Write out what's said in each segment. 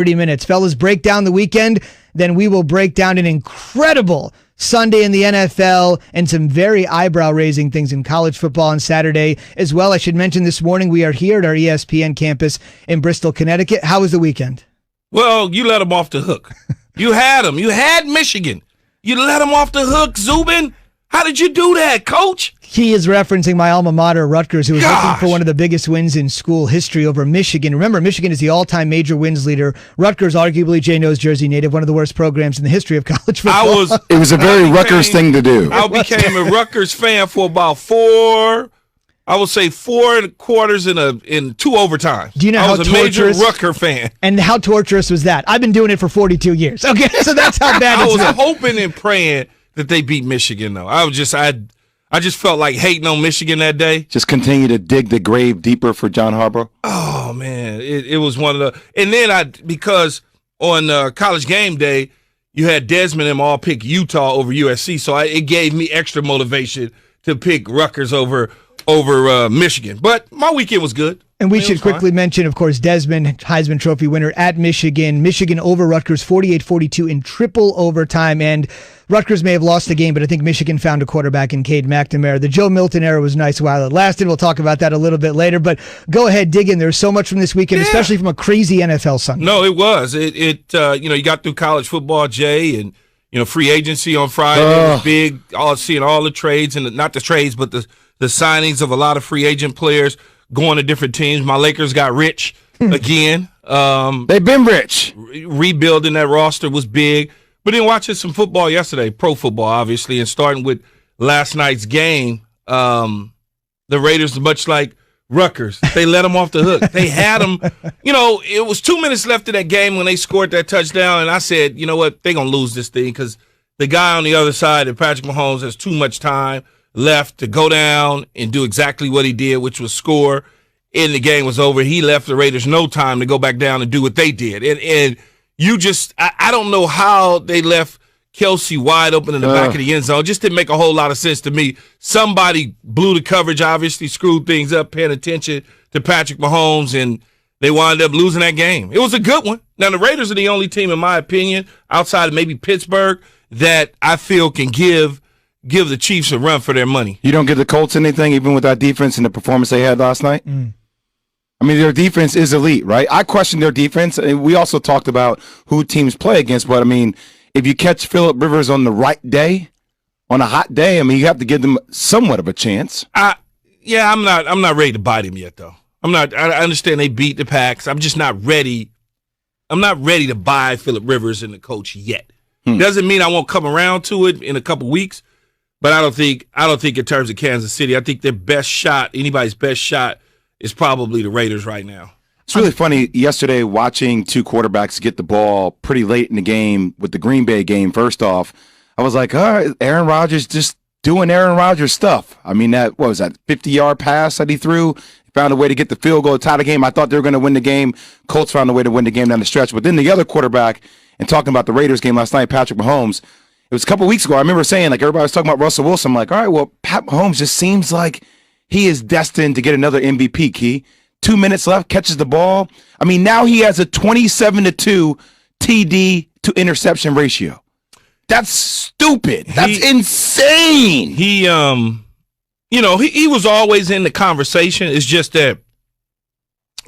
30 minutes. Fellas, break down the weekend, then we will break down an incredible Sunday in the NFL and some very eyebrow-raising things in college football on Saturday as well. I should mention this morning we are here at our ESPN campus in Bristol, Connecticut. How was the weekend? Well, you let them off the hook. You had them. You had Michigan. You let them off the hook, Zubin. How did you do that, Coach? He is referencing my alma mater, Rutgers, who was looking for one of the biggest wins in school history over Michigan. Remember, Michigan is the all-time major wins leader. Rutgers, arguably, Jay knows Jersey native, one of the worst programs in the history of college football. It was a very Rutgers thing to do. I became a Rutgers fan for about four and quarters in two overtimes. Do you know I how was a major torturous? Rutgers fan. And how torturous was that? I've been doing it for 42 years. Okay, so that's how bad I it's was been. hoping and praying that they beat Michigan, though. I just felt like hating on Michigan that day. Just continue to dig the grave deeper for John Harbaugh. Oh, man. It was one of the – and then because on College Game Day, you had Desmond and them all pick Utah over USC, so it gave me extra motivation to pick Rutgers over Michigan. But my weekend was good. And we should quickly mention, of course, Desmond, Heisman Trophy winner at Michigan. Michigan over Rutgers, 48-42 in triple overtime. And Rutgers may have lost the game, but I think Michigan found a quarterback in Cade McNamara. The Joe Milton era was nice while it lasted. We'll talk about that a little bit later. But go ahead, dig in. There's so much from this weekend, especially from a crazy NFL Sunday. No, it was. You got through college football, Jay, and free agency on Friday was big. Seeing all the trades and not the trades, but the signings of a lot of free agent players going to different teams. My Lakers got rich again. They've been rich. Rebuilding that roster was big. But then watching some football yesterday, pro football, obviously, and starting with last night's game, the Raiders, much like Rutgers, they let them off the hook. They had them. It was 2 minutes left in that game when they scored that touchdown, and I said, you know what, they're going to lose this thing because the guy on the other side, Patrick Mahomes, has too much time left to go down and do exactly what he did, which was score, and the game was over. He left the Raiders no time to go back down and do what they did. And you just, I don't know how they left Kelsey wide open in the back of the end zone. It just didn't make a whole lot of sense to me. Somebody blew the coverage, obviously screwed things up, paying attention to Patrick Mahomes, and they wound up losing that game. It was a good one. Now, the Raiders are the only team, in my opinion, outside of maybe Pittsburgh, that I feel can give the Chiefs a run for their money. You don't give the Colts anything, even with that defense and the performance they had last night? I mean, their defense is elite, right? I question their defense. And we also talked about who teams play against. But, I mean, if you catch Phillip Rivers on the right day, on a hot day, I mean, you have to give them somewhat of a chance. I'm not ready to bite him yet, though. I understand they beat the Packs. I'm just not ready. I'm not ready to buy Phillip Rivers and the coach yet. Doesn't mean I won't come around to it in a couple weeks. But I don't think in terms of Kansas City, I think their best shot, anybody's best shot, is probably the Raiders right now. It's really funny yesterday watching two quarterbacks get the ball pretty late in the game with the Green Bay game. First off, I was like, all right, Aaron Rodgers just doing Aaron Rodgers stuff. I mean, what was that 50-yard pass that he threw? He found a way to get the field goal, tie the game. I thought they were going to win the game. Colts found a way to win the game down the stretch. But then the other quarterback, and talking about the Raiders game last night, Patrick Mahomes, it was a couple weeks ago. I remember saying, like, everybody was talking about Russell Wilson. I'm like, all right, well, Pat Mahomes just seems like he is destined to get another MVP, Key. 2 minutes left, catches the ball. I mean, now he has a 27-2 TD to interception ratio. That's stupid. That's insane. He was always in the conversation. It's just that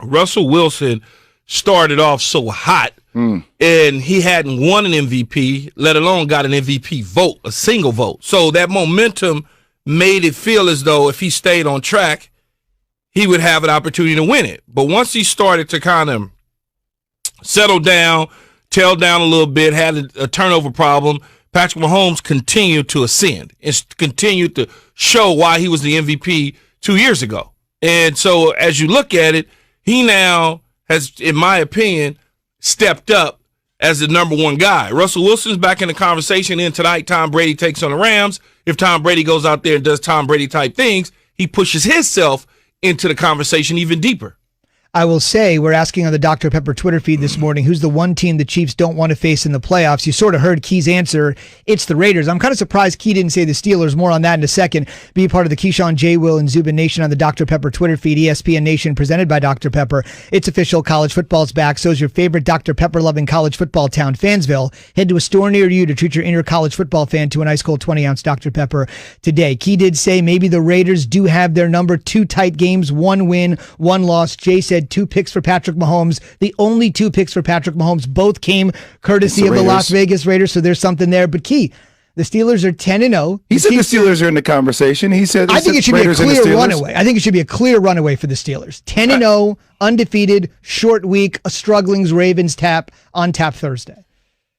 Russell Wilson started off so hot, and he hadn't won an MVP, let alone got an MVP vote, a single vote. So that momentum made it feel as though if he stayed on track, he would have an opportunity to win it. But once he started to kind of settle down, tail down a little bit, had a turnover problem, Patrick Mahomes continued to ascend and continued to show why he was the MVP 2 years ago. And so as you look at it, he now has, in my opinion, stepped up as the number one guy. Russell Wilson's back in the conversation. And tonight, Tom Brady takes on the Rams. If Tom Brady goes out there and does Tom Brady type things, he pushes himself into the conversation even deeper. I will say, we're asking on the Dr. Pepper Twitter feed this morning, who's the one team the Chiefs don't want to face in the playoffs? You sort of heard Key's answer. It's the Raiders. I'm kind of surprised Key didn't say the Steelers. More on that in a second. Be part of the Keyshawn, J. Will, and Zubin Nation on the Dr. Pepper Twitter feed, ESPN Nation, presented by Dr. Pepper. It's official. College football's back. So is your favorite Dr. Pepper-loving college football town, Fansville. Head to a store near you to treat your inner college football fan to an ice-cold 20-ounce Dr. Pepper today. Key did say maybe the Raiders do have their number. 2 tight games, 1 win, 1 loss. Jay said 2 picks for Patrick Mahomes. The only 2 picks for Patrick Mahomes, both came courtesy of the Las Vegas Raiders, so there's something there. But Key, the Steelers are 10-0. He said the Steelers are in the conversation. He said I think it should be a clear runaway. I think it should be a clear runaway for the Steelers. 10-0, undefeated, short week, a struggling's Ravens on tap Thursday.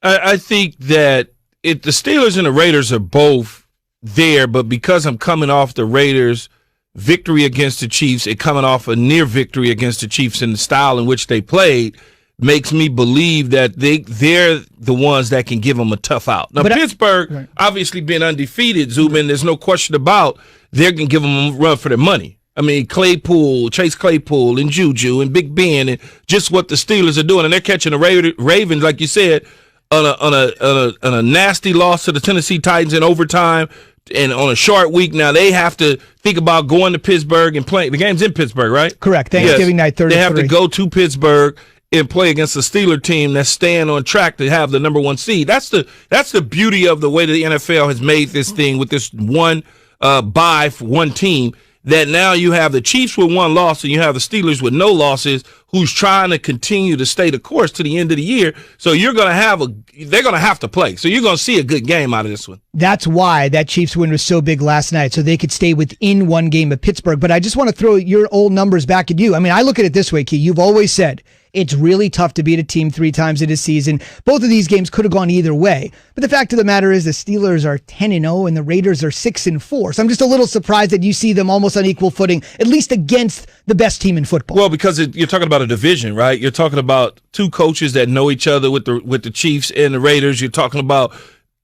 I think that the Steelers and the Raiders are both there, but because I'm coming off the Raiders' victory against the Chiefs and coming off a near victory against the Chiefs in the style in which they played, makes me believe that they're the ones that can give them a tough out. Now, Pittsburgh, obviously being undefeated, Zubin, there's no question about they're going to give them a run for their money. I mean, Chase Claypool, and Juju, and Big Ben, and just what the Steelers are doing. And they're catching the Ravens, like you said, on a nasty loss to the Tennessee Titans in overtime. And on a short week now, they have to think about going to Pittsburgh and playing. The game's in Pittsburgh, right? Correct. Thanksgiving night, 33. They have to go to Pittsburgh and play against a Steeler team that's staying on track to have the number 1 seed. That's the beauty of the way the NFL has made this thing with this one bye for one team, that now you have the Chiefs with 1 loss and you have the Steelers with no losses, who's trying to continue to stay the course to the end of the year. So they're going to have to play. So you're going to see a good game out of this one. That's why that Chiefs win was so big last night, so they could stay within 1 game of Pittsburgh. But I just want to throw your old numbers back at you. I mean, I look at it this way, Key. You've always said it's really tough to beat a team 3 times in a season. Both of these games could have gone either way. But the fact of the matter is the Steelers are 10-0 and the Raiders are 6-4. So I'm just a little surprised that you see them almost on equal footing, at least against the best team in football. Well, because you're talking about a division, right? You're talking about 2 coaches that know each other with the Chiefs and the Raiders. You're talking about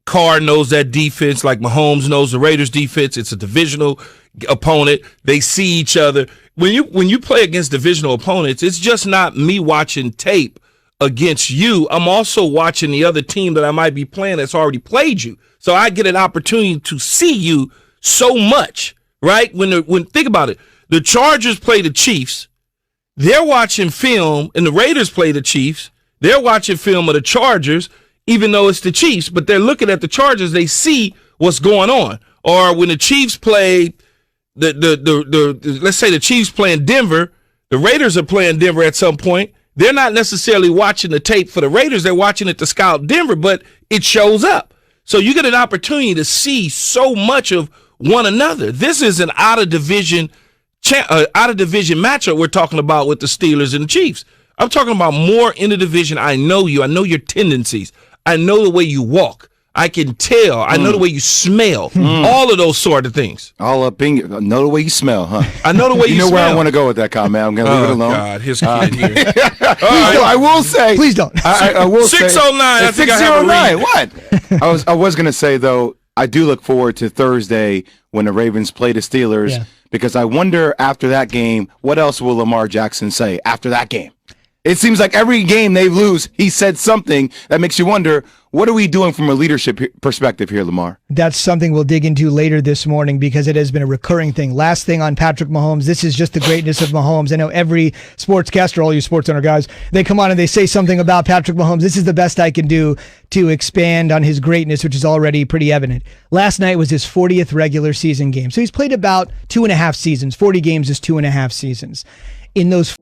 Carr knows that defense like Mahomes knows the Raiders defense. It's a divisional opponent. They see each other. When you play against divisional opponents, it's just not me watching tape against you. I'm also watching the other team that I might be playing that's already played you. So I get an opportunity to see you so much, right? When think about it, the Chargers play the Chiefs. They're watching film, and the Raiders play the Chiefs. They're watching film of the Chargers, even though it's the Chiefs, but they're looking at the Chargers. They see what's going on. Or when the Chiefs play let's say the Chiefs playing Denver, the Raiders are playing Denver at some point. They're not necessarily watching the tape for the Raiders. They're watching it to scout Denver, but it shows up. So you get an opportunity to see so much of one another. This is an out-of-division matchup we're talking about with the Steelers and the Chiefs. I'm talking about more in the division. I know you. I know your tendencies. I know the way you walk. I can tell. I know the way you smell. All of those sort of things. All up in you. Know the way you smell, huh? I know the way you smell. You know where I want to go with that comment. I'm going to leave it alone. Oh, God. Here's kid here. I will say. Please don't. I will say. 609. I think I have a read. What? I was going to say, though, I do look forward to Thursday when the Ravens play the Steelers, because I wonder after that game, what else will Lamar Jackson say after that game? It seems like every game they lose, he said something that makes you wonder, what are we doing from a leadership perspective here, Lamar? That's something we'll dig into later this morning because it has been a recurring thing. Last thing on Patrick Mahomes, this is just the greatness of Mahomes. I know every sportscaster, all you SportsCenter guys, they come on and they say something about Patrick Mahomes. This is the best I can do to expand on his greatness, which is already pretty evident. Last night was his 40th regular season game. So he's played about 2.5 seasons. 40 games is 2.5 seasons. In those